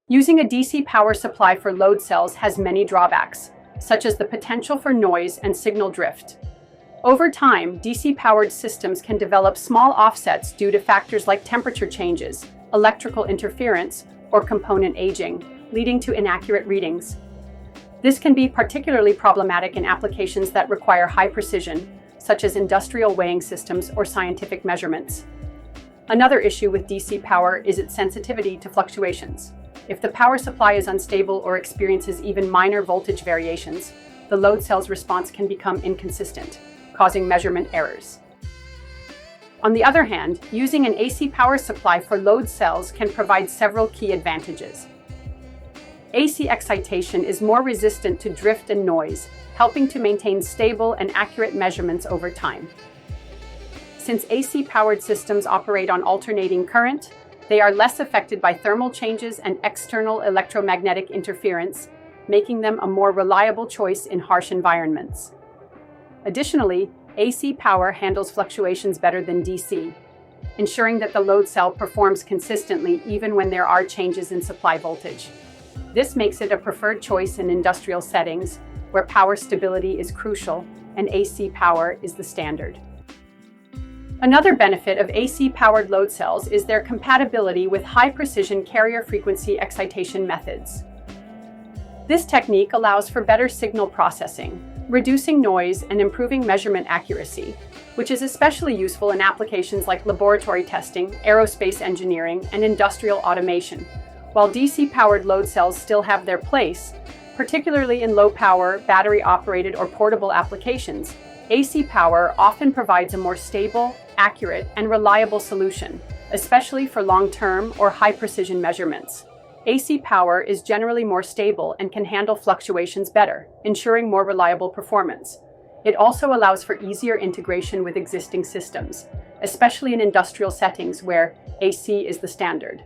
Using a DC power supply for load cells has many drawbacks, such as the potential for noise and signal drift. Over time, DC-powered systems can develop small offsets due to factors like temperature changes, electrical interference, or component aging, leading to inaccurate readings. This can be particularly problematic in applications that require high precision, such as industrial weighing systems or scientific measurements. Another issue with DC power is its sensitivity to fluctuations. If the power supply is unstable or experiences even minor voltage variations, the load cell's response can become inconsistent, causing measurement errors. On the other hand, using an AC power supply for load cells can provide several key advantages. AC excitation is more resistant to drift and noise, helping to maintain stable and accurate measurements over time. Since AC-powered systems operate on alternating current, they are less affected by thermal changes and external electromagnetic interference, making them a more reliable choice in harsh environments. Additionally, AC power handles fluctuations better than DC, ensuring that the load cell performs consistently even when there are changes in supply voltage. This makes it a preferred choice in industrial settings, where power stability is crucial and AC power is the standard. Another benefit of AC-powered load cells is their compatibility with high-precision carrier frequency excitation methods. This technique allows for better signal processing, reducing noise and improving measurement accuracy, which is especially useful in applications like laboratory testing, aerospace engineering, and industrial automation. While DC-powered load cells still have their place, particularly in low-power, battery-operated, or portable applications, AC power often provides a more stable, accurate, and reliable solution, especially for long-term or high-precision measurements. AC power is generally more stable and can handle fluctuations better, ensuring more reliable performance. It also allows for easier integration with existing systems, especially in industrial settings where AC is the standard.